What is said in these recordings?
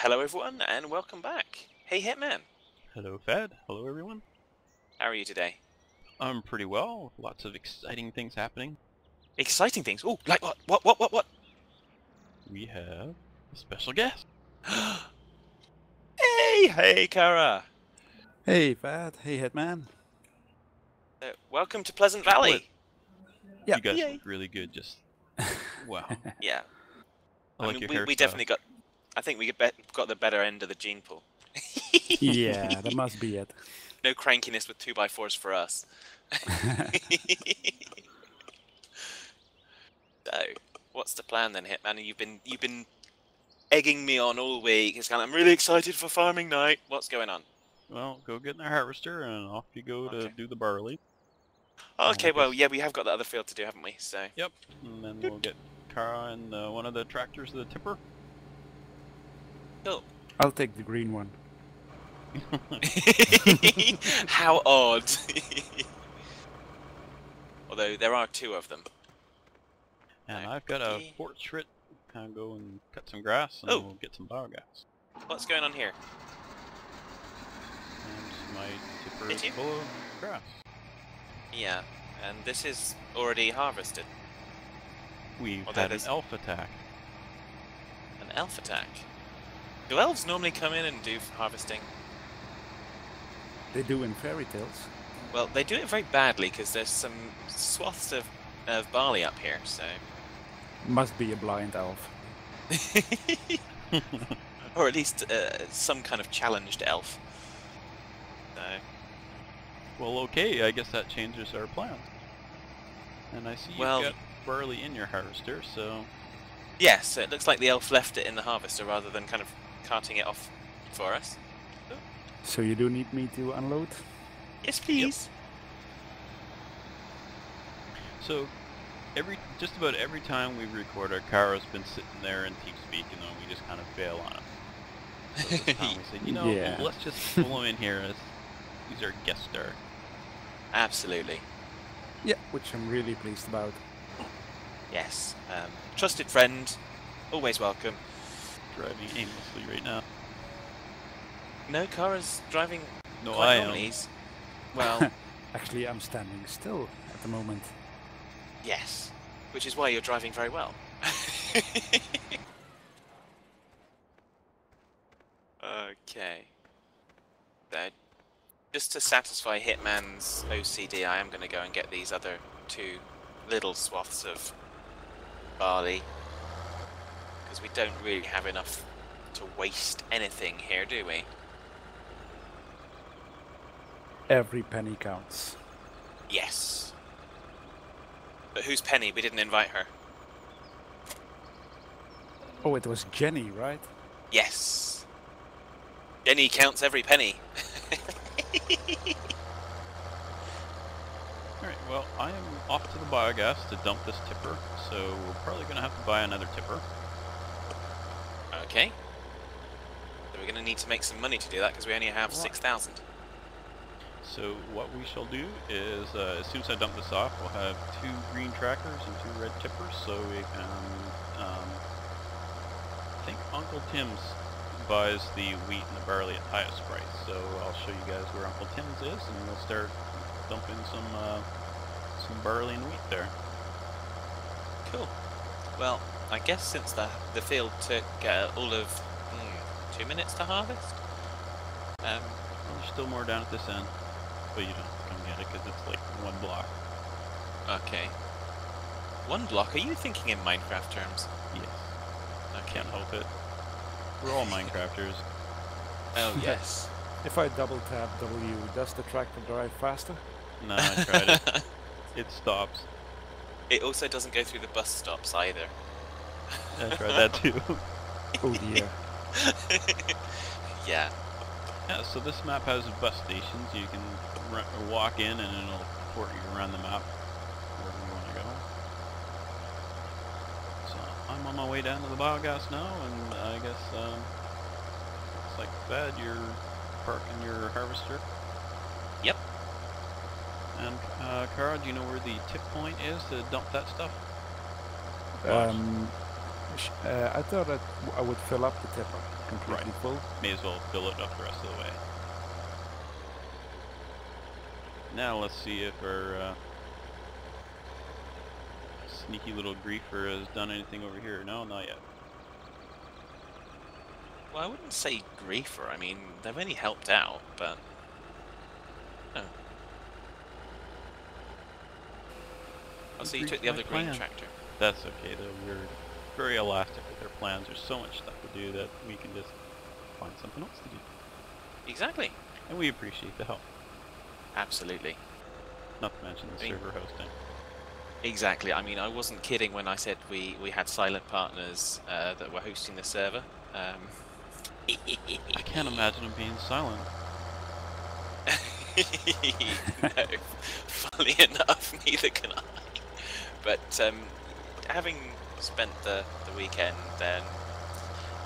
Hello everyone, and welcome back. Hey Hitman, Hello, Fed. Hello, everyone. how are you today? I'm pretty well. Lots of exciting things happening. Exciting things. Oh, like what? What? We have a special guest. Hey, Kara. Hey, Fad. Hey, Hitman. Welcome to Pleasant What? Valley. Yeah. You guys Yay. look really good. Just wow. Yeah, I like mean, your we hairstyle. definitely got. I think we got the better end of the gene pool. Yeah, that must be it. No crankiness with 2x4s for us. So, what's the plan then, Hitman? You've been egging me on all week. It's kind of, I'm really excited for farming night. What's going on? Well, go get in the harvester and off you go to Okay. do the barley. Okay, I well, guess- yeah, we have got the other field to do, haven't we? So. Yep. And then we'll get Kara and one of the tractors, the tipper. Cool. I'll take the green one. How odd. Although there are two of them. And I've got a Okay. portrait. Kind of go and cut some grass and Oh. we'll get some biogas. What's going on here? And my tipper Did is you? full of grass. Yeah, and this is already harvested. We've Well, had that an is- elf attack. An elf attack. Do elves normally come in and do harvesting? They do in fairy tales. Well, they do it very badly because there's some swaths of barley up here, so... Must be a blind elf. Or at least some kind of challenged elf. So... Well, okay, I guess that changes our plans. And I see you've Well- got barley in your harvester, so... Yes, so it looks like the elf left it in the harvester rather than kind of carting it off for us. So you do need me to unload? Yes, please. So, just about every time we record, our Kara's been sitting there in TeamSpeak, and then we just kind of bail on him. So this time we said, you know, Yeah. let's just pull him in here as he's our guest star. Absolutely. Yeah, which I'm really pleased about. Yes. Trusted friend, always welcome. Driving aimlessly right now. No, Kara's driving No, quite I am. normally. Well, Actually, I'm standing still at the moment. yes. Which is why you're driving very well. Okay. So, just to satisfy Hitman's OCD, I am going to go and get these other two little swaths of barley. Because we don't really have enough to waste anything here, do we? Every penny counts. Yes. But who's Penny? We didn't invite her. Oh, it was Jenny, right? Yes. Jenny counts every penny. Alright, well, I am off to the biogas to dump this tipper, so we're probably going to have to buy another tipper. Okay. So we're going to need to make some money to do that because we only have Right. 6,000. So what we shall do is, as soon as I dump this off, we'll have 2 green trackers and 2 red tippers, so we can, I think Uncle Tim's buys the wheat and the barley at highest price, so I'll show you guys where Uncle Tim's is, and we'll start dumping some barley and wheat there. Cool. Well, I guess since the field took all of 2 minutes to harvest, Well, there's still more down at this end, but you don't have to come get it because it's like 1 block. okay. 1 block? Are you thinking in Minecraft terms? Yes, Okay. can't help it. We're all Minecrafters. Oh yes. If I double tap W, does the tractor drive faster? No, I tried it. It stops. It also doesn't go through the bus stops either. I tried that too. Oh dear. Yeah. Yeah, so this map has bus stations. You can walk in and it'll port you around the map wherever you want to go. So I'm on my way down to the biogas now, and I guess it's like Thad, you're parking your harvester. Yep. And Kara, do you know where the tip point is to dump that stuff? I thought that I would fill up the tipper completely Right. full. May as well fill it up the rest of the way. Now let's see if our sneaky little griefer has done anything over here. No, not yet. Well, I wouldn't say griefer. I mean, they've only helped out, but... Oh. Oh, so you took the other green tractor. That's okay, though. We're very elastic with our plans. There's so much stuff to do that we can just find something else to do. Exactly. And we appreciate the help. Absolutely. Not to mention the server hosting. Exactly. I mean, I wasn't kidding when I said we had silent partners that were hosting the server. I can't imagine them being silent. No, funny enough, neither can I. But having spent the weekend, then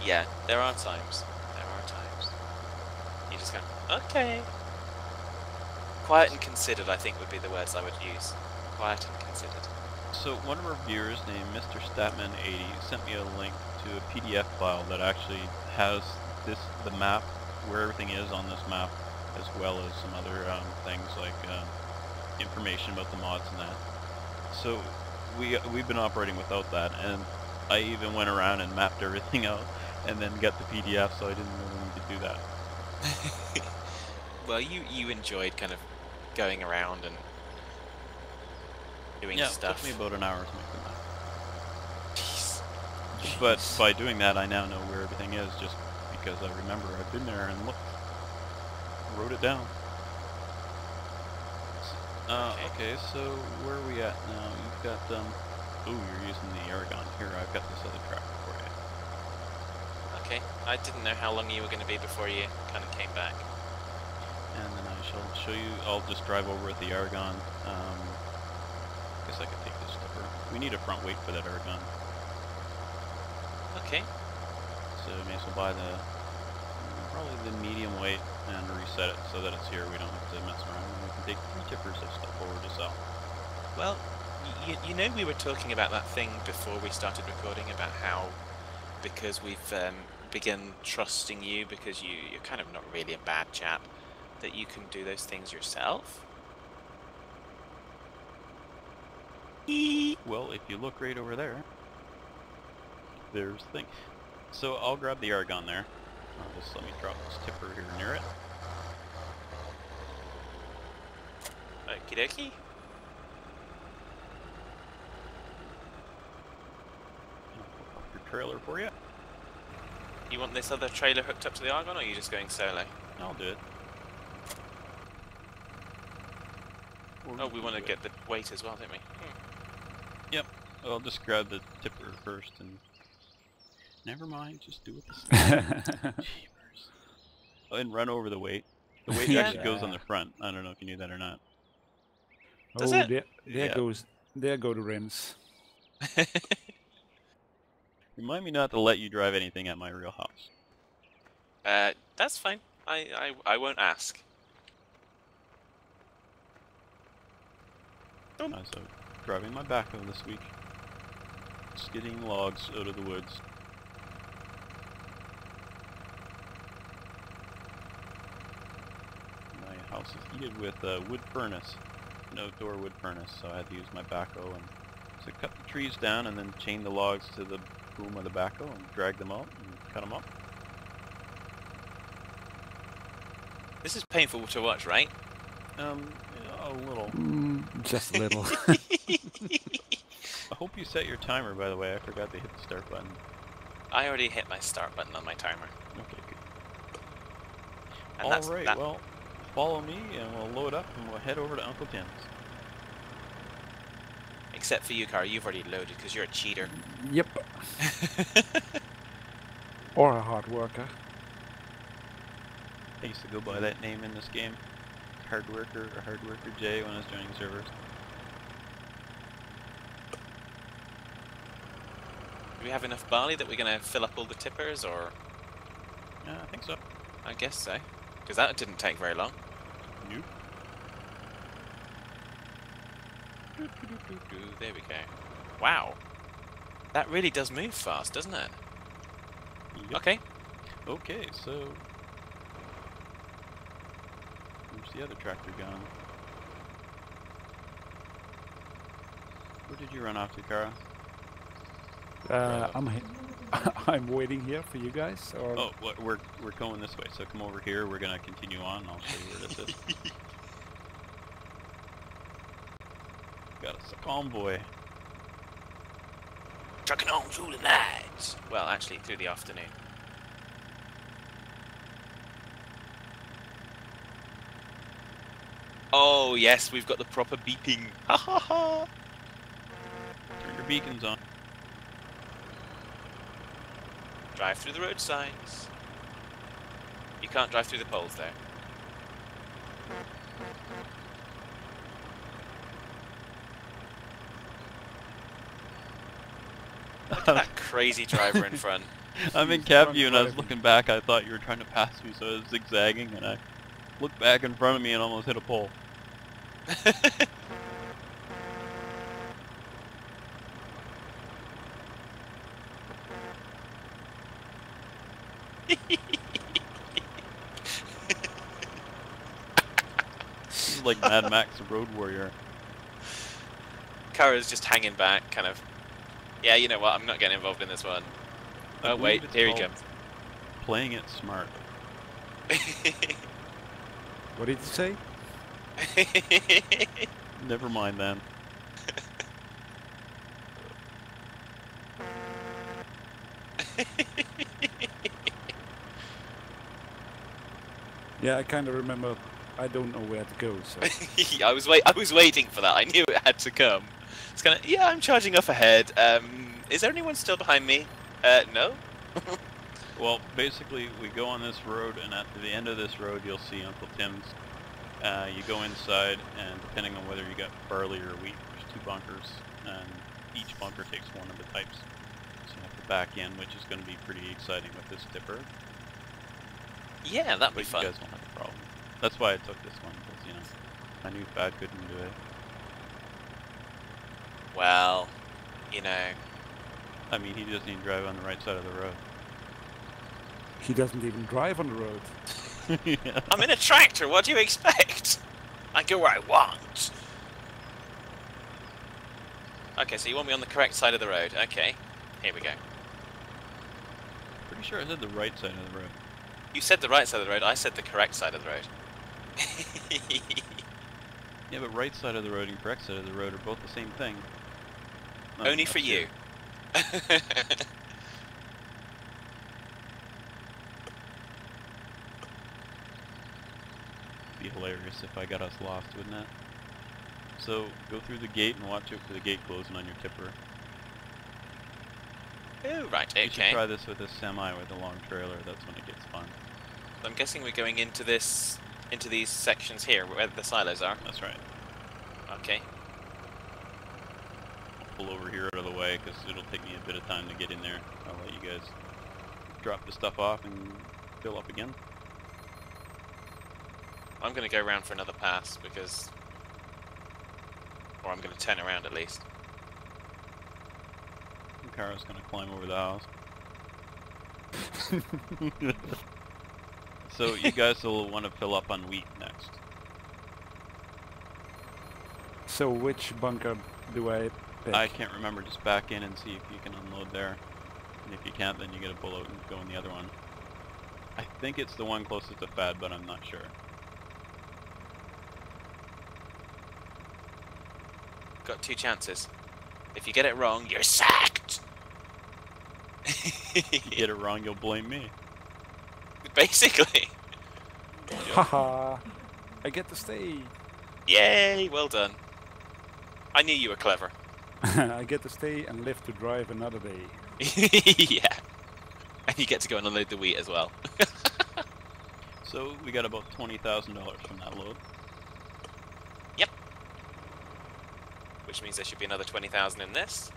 yeah, there are times. You just go, okay. Quiet and considered, I think, would be the words I would use. Quiet and considered. So one of our viewers named Mr. Statman80 sent me a link to a PDF file that actually has the map, where everything is on this map, as well as some other things like information about the mods and that. So we've been operating without that, and I even went around and mapped everything out, and then got the PDF, so I didn't really need to do that. Well, you enjoyed kind of going around and doing stuff. It took me about an hour to make the map. Jeez. But by doing that, I now know where everything is, just because I remember I've been there and looked, wrote it down. Okay, so where are we at now? You've got, oh, you're using the Aragon. Here, I've got this other tractor for you. Okay, I didn't know how long you were going to be before you kind of came back. And then I shall show you, I'll just drive over with the Aragon. I guess I could take this stepper. We need a front weight for that Aragon. Okay. So we may as well buy probably the medium weight and reset it so that it's here. We don't have to mess around. And we can take 3 tippers of stuff over to sell. Well, you know, we were talking about that thing before we started recording about how, because we've begun trusting you because you're kind of not really a bad chap, that you can do those things yourself? Well, if you look right over there, there's the thing. So I'll grab the Aragon there. Just let me drop this tipper here near it. Okie dokie. And I'll hook up your trailer for you. You want this other trailer hooked up to the Argon, or are you just going solo? I'll do it. Oh, we want to get the weight as well, don't we? Yep. I'll just grab the tipper first and... Never mind, just do it the same. Jeepers. Oh, and run over the weight. The weight actually goes on the front. I don't know if you knew that or not. Does it? There go the rims. Remind me not to let you drive anything at my real house. That's fine. I won't ask. I was driving my backhoe this week. Skidding logs out of the woods. My house is heated with a wood furnace, an outdoor wood furnace, so I had to use my backhoe and so cut the trees down and then chain the logs to the boom of the backhoe and drag them out and cut them up. This is painful to watch, right? A little. Just a little. I hope you set your timer, by the way. I forgot to hit the start button. I already hit my start button on my timer. Okay, good. And Alright, well, follow me and we'll load up and we'll head over to Uncle Tim's. Except for you, Car, you've already loaded because you're a cheater. Yep. Or a hard worker. I used to go by that name in this game. Hard Worker or Hard Worker J when I was joining servers. Do we have enough barley that we're going to fill up all the tippers, or...? Yeah, I think so. I guess so. Because that didn't take very long. Nope. There we go. Wow. That really does move fast, doesn't it? Yep. Okay. Okay, so where's the other tractor gone? Where did you run off to, Kara? I'm waiting here for you guys. Or Oh, we're going this way. So come over here. We're gonna continue on. And I'll show you where this is. Got us a convoy. Trucking on through the night. Well, actually, through the afternoon. Oh, yes, we've got the proper beeping. Ha ha ha. Turn your beacons on. Drive through the road signs. You can't drive through the poles there. Look at that crazy driver in front. I'm in cab view and I was looking back. I thought you were trying to pass me, so I was zigzagging and I looked back in front of me and almost hit a pole. This is like Mad Max the Road Warrior. Kara's just hanging back, kind of. Yeah, you know what? I'm not getting involved in this one. Oh wait, here he comes. Playing it smart. what did you say? Never mind then. Yeah, I kind of remember. I don't know where to go, so. I was waiting for that. I knew it had to come. It's kind of, yeah, I'm charging up ahead. Is there anyone still behind me? No. Well, basically, we go on this road, and at the end of this road, you'll see Uncle Tim's. You go inside, and depending on whether you got barley or wheat, there's 2 bunkers, and each bunker takes one of the types. So you have to back in, which is going to be pretty exciting with this tipper. Yeah, that'd be But fun. you guys won't have a problem. That's why I took this one, because, you know, I knew Phad couldn't do it. Well, you know. I mean, he doesn't even drive on the right side of the road. He doesn't even drive on the road. Yeah. I'm in a tractor, what do you expect? I go where I want. Okay, so you want me on the correct side of the road. Okay, here we go. Pretty sure I said the right side of the road. You said the right side of the road, I said the correct side of the road. Yeah, but right side of the road and correct side of the road are both the same thing. Only for you. Be hilarious if I got us lost, wouldn't it? So, go through the gate and watch out for the gate closing on your tipper. Oh, right, You should okay. try this with a semi with a long trailer, that's when it gets fun. I'm guessing we're going into these sections here, where the silos are. That's right. Okay. Pull over here out of the way, because it'll take me a bit of time to get in there. I'll let you guys drop the stuff off and fill up again. I'm going to go around for another pass, because... Or I'm going to turn around at least. And Kara's gonna climb over the house. So you guys will want to fill up on wheat next. So which bunker do I pick? I can't remember, just back in and see if you can unload there. And if you can't, then you gotta pull out and go in the other one. I think it's the one closest to Phad, but I'm not sure. Got 2 chances. If you get it wrong, you're sacked! If you get it wrong, you'll blame me. Basically. Haha! I get to stay! Yay, well done. I knew you were clever. I get to stay and live to drive another day. Yeah. And you get to go and unload the wheat as well. So we got about $20,000 from that load. Yep. Which means there should be another 20,000 in this.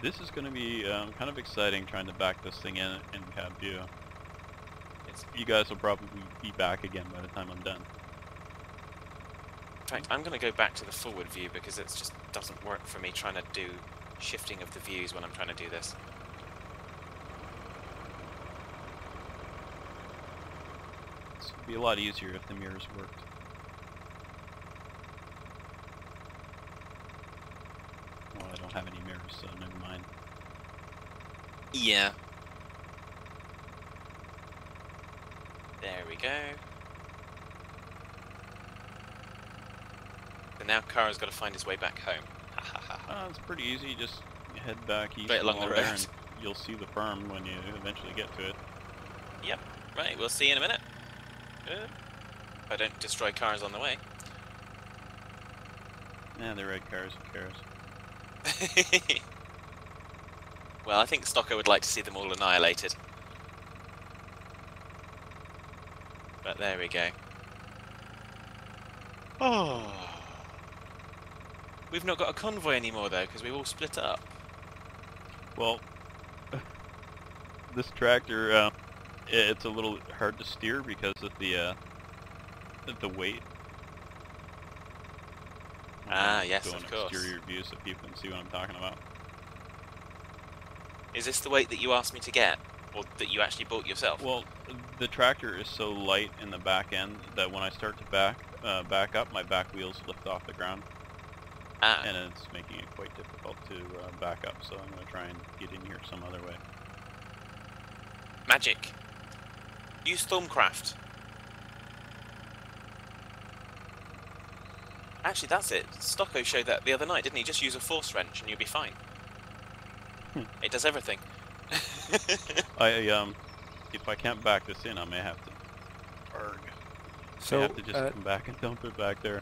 This is going to be kind of exciting trying to back this thing in cab view. You guys will probably be back again by the time I'm done. In fact, I'm going to go back to the forward view because it just doesn't work for me trying to do shifting of the views when I'm trying to do this. This would be a lot easier if the mirrors worked. Well, I don't have any mirrors, so never mind. Yeah. There we go. So now Kara's got to find his way back home. Ha ha ha ha. It's pretty easy. Just head back east Straight along the there road. and you'll see the farm when you eventually get to it. Yep. Right, we'll see you in a minute. If I don't destroy cars on the way. Yeah, the red cars, who cares? Well, I think Stocko would like to see them all annihilated. But there we go. Oh. We've not got a convoy anymore though, because we've all split up. Well, this tractor, it's a little hard to steer because of the weight. Ah, yes, Go of on course. exterior view so people can see what I'm talking about. Is this the weight that you asked me to get? Or that you actually bought yourself? Well, the tractor is so light in the back end that when I start to back up, my back wheels lift off the ground. Ah, And it's making it quite difficult to back up, so I'm going to try and get in here some other way. magic. Use Stormcraft. Actually, that's it. Stocko showed that the other night, didn't he? Just use a force wrench and you'll be fine. It does everything. If I can't back this in, I may have to. Arg. So, I have to just come back and dump it back there.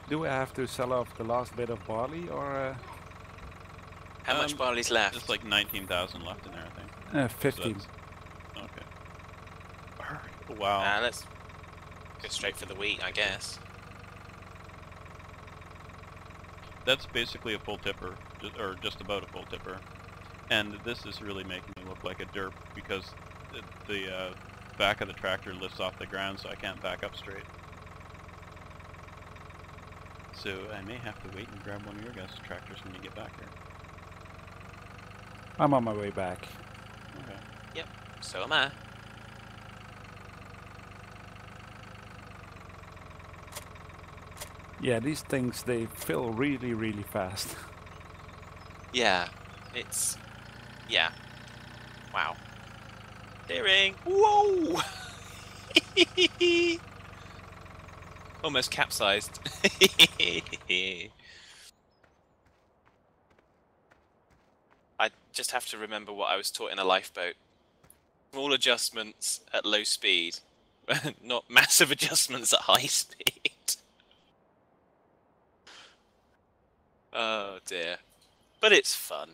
do I have to sell off the last bit of barley, or How much barley's left? There's like 19,000 left in there, I think. 15? So okay. Arg. Wow. Let's go straight for the wheat, I guess. That's basically a full tipper, or just about a full tipper. And this is really making me look like a derp because the back of the tractor lifts off the ground, so I can't back up straight. So I may have to wait and grab one of your guys' tractors when you get back here. I'm on my way back. Okay. Yep, so am I. Yeah, these things, they fill really, really fast. Yeah, it's... yeah. Wow. Steering! Whoa! Almost capsized. I just have to remember what I was taught in a lifeboat. Small adjustments at low speed, not massive adjustments at high speed. Oh dear. But it's fun.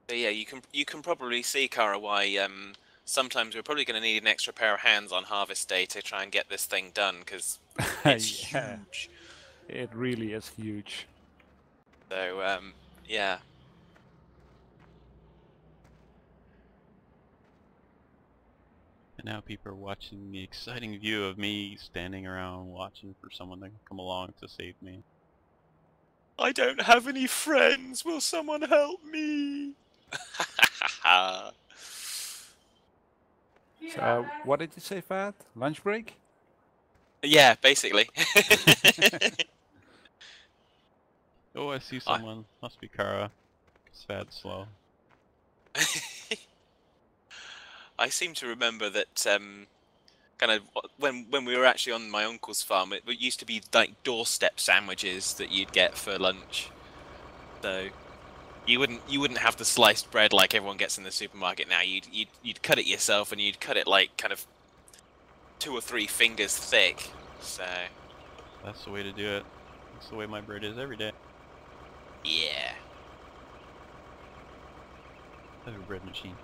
So yeah, you can probably see, Cara, why sometimes we're probably going to need an extra pair of hands on harvest day to try and get this thing done, because it's Yeah, huge. it really is huge. So yeah. And now people are watching the exciting view of me standing around watching for someone to come along to save me. I don't have any friends. Will someone help me? So, what did you say, Fat? Lunch break? Yeah, basically. Oh, I see someone. Must be Kara. It's Fad's slow. I seem to remember that kind of when we were actually on my uncle's farm, it used to be like doorstep sandwiches that you'd get for lunch. So you wouldn't have the sliced bread like everyone gets in the supermarket now. You'd cut it yourself, and you'd cut it like kind of 2 or 3 fingers thick. So That's the way to do it. That's the way my bread is every day. yeah. I have a bread machine.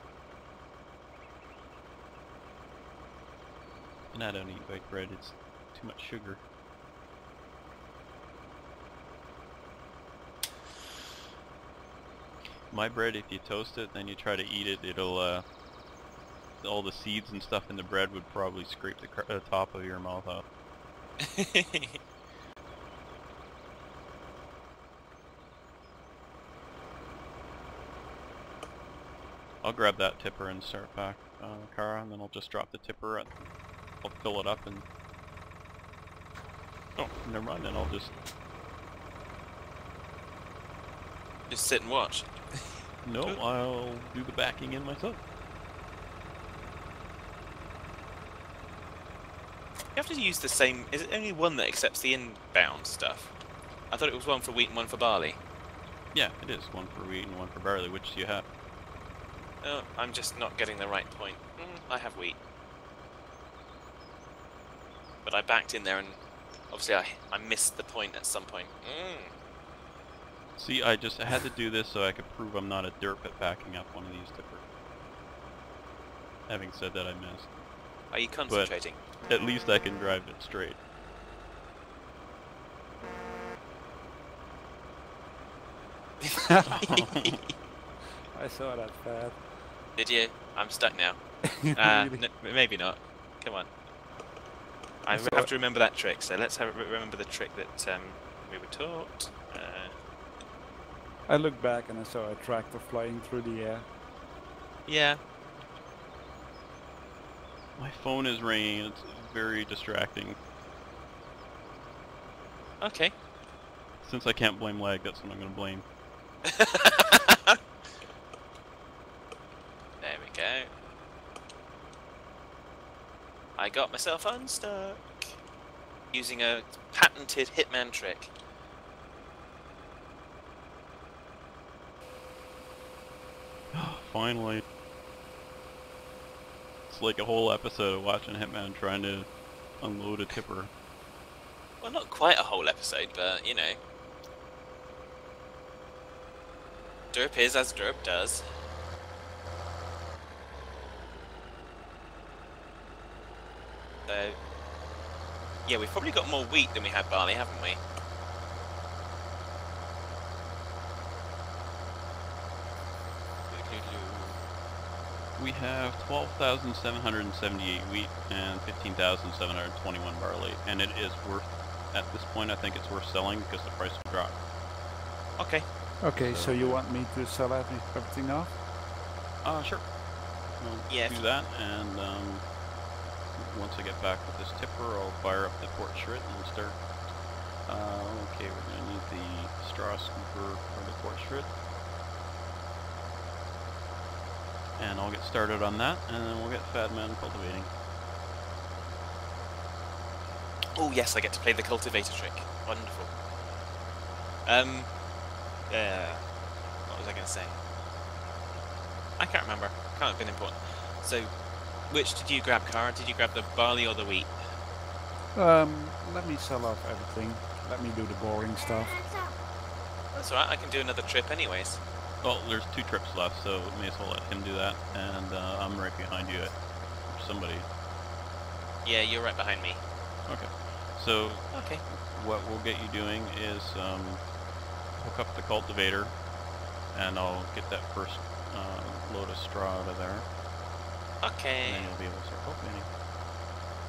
And I don't eat white bread, it's too much sugar. My bread, if you toast it, then you try to eat it, it'll, all the seeds and stuff in the bread would probably scrape the top of your mouth off. I'll grab that tipper and start back the car, and then I'll just drop the tipper. I'll fill it up and... Oh, never mind, then I'll just... Just sit and watch. No, I'll do the backing in myself. You have to use the same... Is it only one that accepts the inbound stuff? I thought it was one for wheat and one for barley. Yeah, it is. One for wheat and one for barley. Which do you have? Oh, I'm just not getting the right point. I have wheat. But I backed in there and obviously I missed the point at some point. See, I had to do this so I could prove I'm not a derp at backing up one of these tippers. Having said that, I missed. Are you concentrating? But at least I can drive it straight. I saw that, Fad. Did you? I'm stuck now. Really? Maybe not. Come on. I have to remember that trick, so let's remember the trick that we were taught. I looked back and I saw a tractor flying through the air. Yeah. My phone is ringing. It's very distracting. Okay. Since I can't blame lag, that's what I'm going to blame. There we go. I got myself unstuck using a patented Hitman trick. Finally. It's like a whole episode of watching Hitman trying to unload a tipper. Well, not quite a whole episode, but you know. Derp is as derp does. So, yeah, we've probably got more wheat than we had barley, haven't we? We have 12,778 wheat and 15,721 barley, and it is worth, at this point I think it's worth selling because the price will drop. Okay. Okay, so you want me to sell everything off? Sure. We'll Yeah, do that, and once I get back with this tipper, I'll fire up the port shred and we'll start. Okay, we're going to need the straw scooper for the port shred. And I'll get started on that, and then we'll get Phaddman cultivating. Oh yes, I get to play the cultivator trick. Wonderful. What was I going to say? I can't remember. Can't have been important. So, which did you grab, Cara? Did you grab the barley or the wheat? Let me sell off everything. Let me do the boring stuff. That's alright, I can do another trip anyways. Well, there's 2 trips left, so may as well let him do that, and I'm right behind you at somebody. Yeah, you're right behind me. Okay. So, Okay. what we'll get you doing is hook up the cultivator, and I'll get that first load of straw out of there. Okay. And then you'll be able to start cultivating.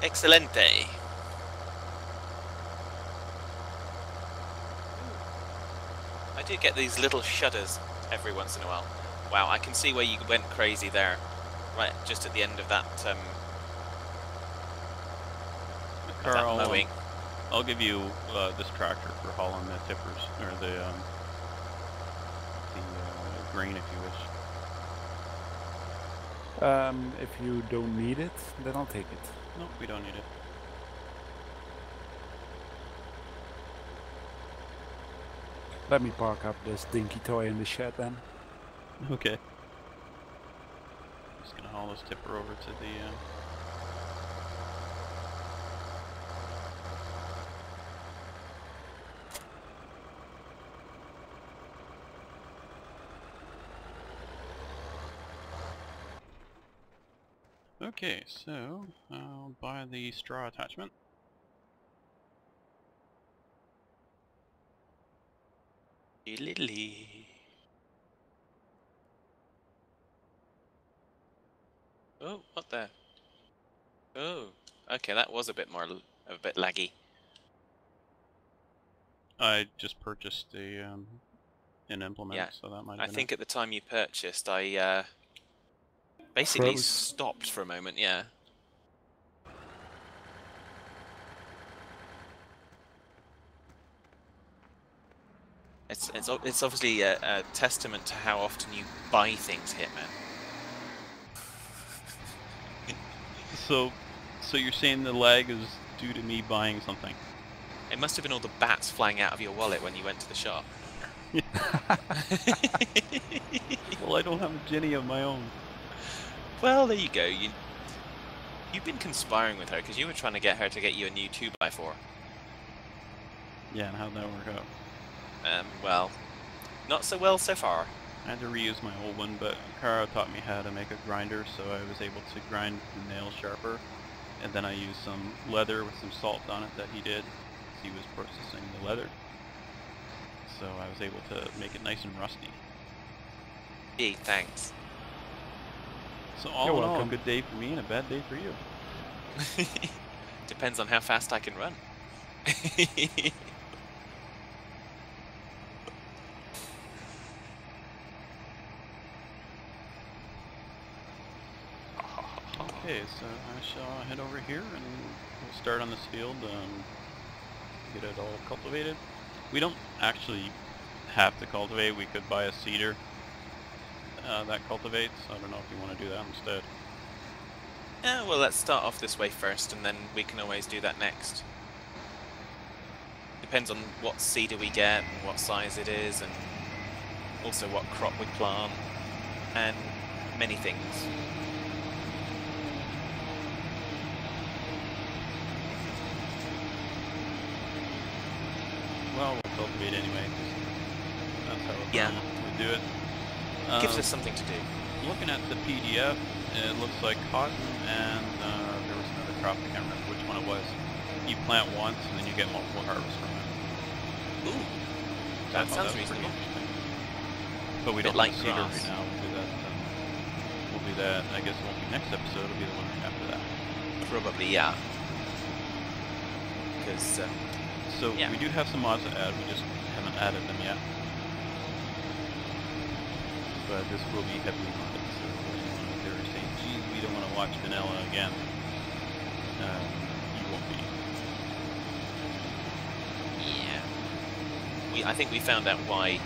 Excelente. I do get these little shudders every once in a while. Wow, I can see where you went crazy there. Right, just at the end of that, Carl, mowing. I'll give you this tractor for hauling the tippers, or the grain if you wish. If you don't need it, then I'll take it. No, we don't need it. Let me park up this dinky toy in the shed then. Okay. Just gonna haul this tipper over to the Okay, so I'll buy the straw attachment. Lily. Oh, what the? Oh, okay, that was a bit more, a bit laggy. I just purchased an implement, Yeah, so that might have I been think it. at the time you purchased, I Basically Froze. stopped for a moment, yeah. It's obviously a testament to how often you buy things, Hitman. So you're saying the lag is due to me buying something? It must have been all the bats flying out of your wallet when you went to the shop. Well, I don't have a Jenny of my own. Well, there you go. You've been conspiring with her because you were trying to get her to get you a new 2x4. Yeah, and how'd that work out? Well, not so well so far. I had to reuse my old one, but Kara taught me how to make a grinder, so I was able to grind the nails sharper. And then I used some leather with some salt on it that he did. He was processing the leather. So I was able to make it nice and rusty. Gee, thanks. So all You're in all, a welcome. good day for me and a bad day for you. Depends on how fast I can run. Okay, so I shall head over here and we'll start on this field, get it all cultivated. We don't actually have to cultivate, we could buy a seeder that cultivates. I don't know if you want to do that instead. Yeah, well, let's start off this way first, and then we can always do that next. Depends on what seeder we get, and what size it is, and also what crop we plant, and many things. Well, we'll cultivate anyway, 'cause that's how Yeah. we do it. Gives us something to do. Looking at the PDF, it looks like cotton and there was another crop, I can't remember which one it was. You plant once and then you get multiple harvests from it. Ooh, So I that thought sounds was pretty reasonable. interesting. But we Bit don't like have cedar grass. right now. We'll do that. I guess it won't be next episode. It'll be the one right after that. Probably, yeah. Because, So yeah. we do have some mods to add. We just haven't added them yet. But this will be heavily modded. So if they're saying, "Geez, we don't want to watch vanilla again," you won't be. yeah. I think we found out why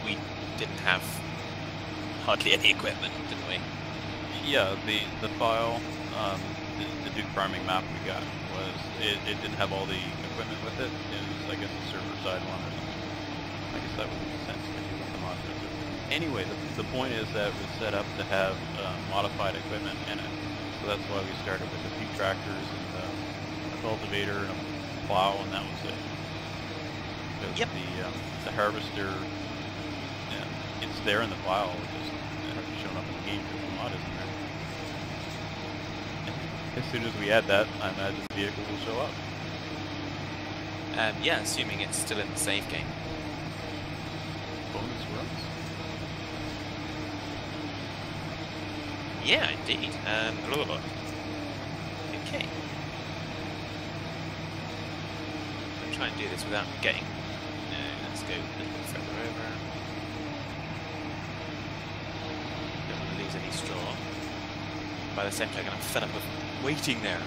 we didn't have hardly any equipment, didn't we? Yeah, the file, the Duke farming map we got was it didn't have all the equipment with it. It was, I guess, a server side one or something. I guess that would make sense to do with the modules. Anyway, the point is that it was set up to have modified equipment in it. So that's why we started with a few tractors and a cultivator and a plow, and that was it. Because Yep. the harvester, it's there in the file, it just hasn't shown up in the game because the mod isn't there. As soon as we add that, I imagine the vehicle will show up. Yeah, assuming it's still in the save game. Bonus runs. Yeah, indeed. Okay. I'll try and do this without getting... let's go a little bit further over. Don't want to lose any straw. By the same token, I'm fed up of waiting there.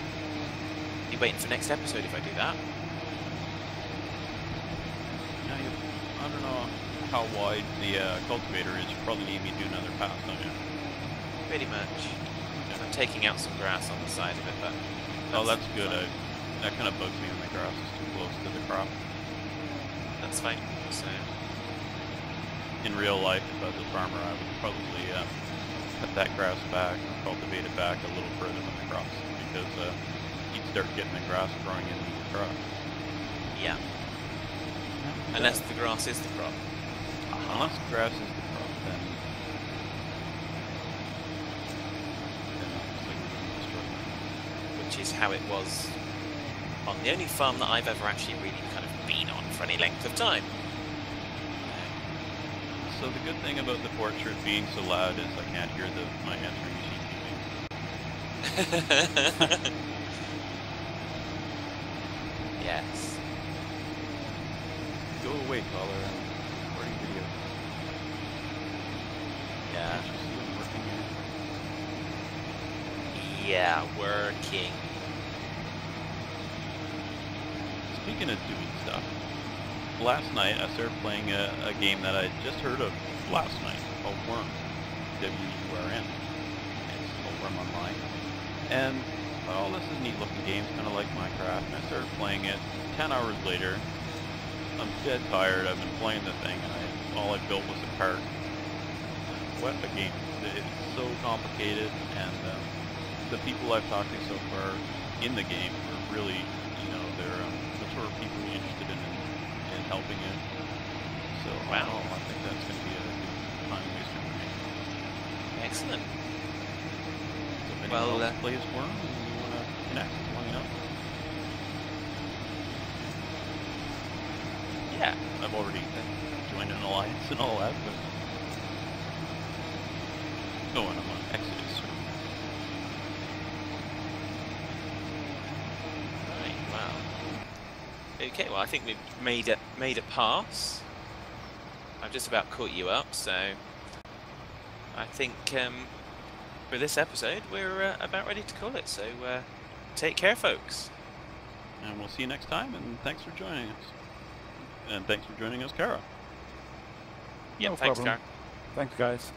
Be waiting for next episode if I do that. Now I don't know how wide the cultivator is. You probably need me to do another pass, don't you? Pretty much. I'm taking out some grass on the side of it, but... Oh, that's good. That kind of bugs me when the grass is too close to the crop. That's fine. So, In real life, if I was a farmer, I would probably cut that grass back and cultivate it back a little further than the crops, because you'd start getting the grass growing into your crop. yeah. Unless the grass is the crop. Unless the grass is the crop, then it's like destroyed. Which is how it was on the only farm that I've ever actually really kind of been on for any length of time. So the good thing about the portrait being so loud is I can't hear my answering machine beeping. Yes. Go away, caller. I'm recording video. Yeah. Can't you see I'm working here? Yeah, working. Speaking of doing stuff, last night I started playing a game that I just heard of last night called Worm. W-U-R-M. It's called Worm Online. And, oh, this is a neat looking game. It's kind of like Minecraft. And I started playing it. 10 hours later, I'm dead tired. I've been playing the thing, and all I built was a cart. What a game. It's so complicated, and the people I've talked to so far in the game are really, you know, they're the sort of people interested in helping you. So, Wow. I think that's going to be a good time waster for me. Excellent. So if Well, anyone else plays Worm and you want to connect, let me know. Yeah. I've already joined an alliance and all that, but going on Exodus. Right. Wow. Okay. Well, I think we've made a pass. I've just about caught you up, so I think for this episode we're about ready to call it. So take care, folks. And we'll see you next time, and thanks for joining us. And thanks for joining us, Kara. Yep. No Thanks, problem. Karen. Thanks, guys.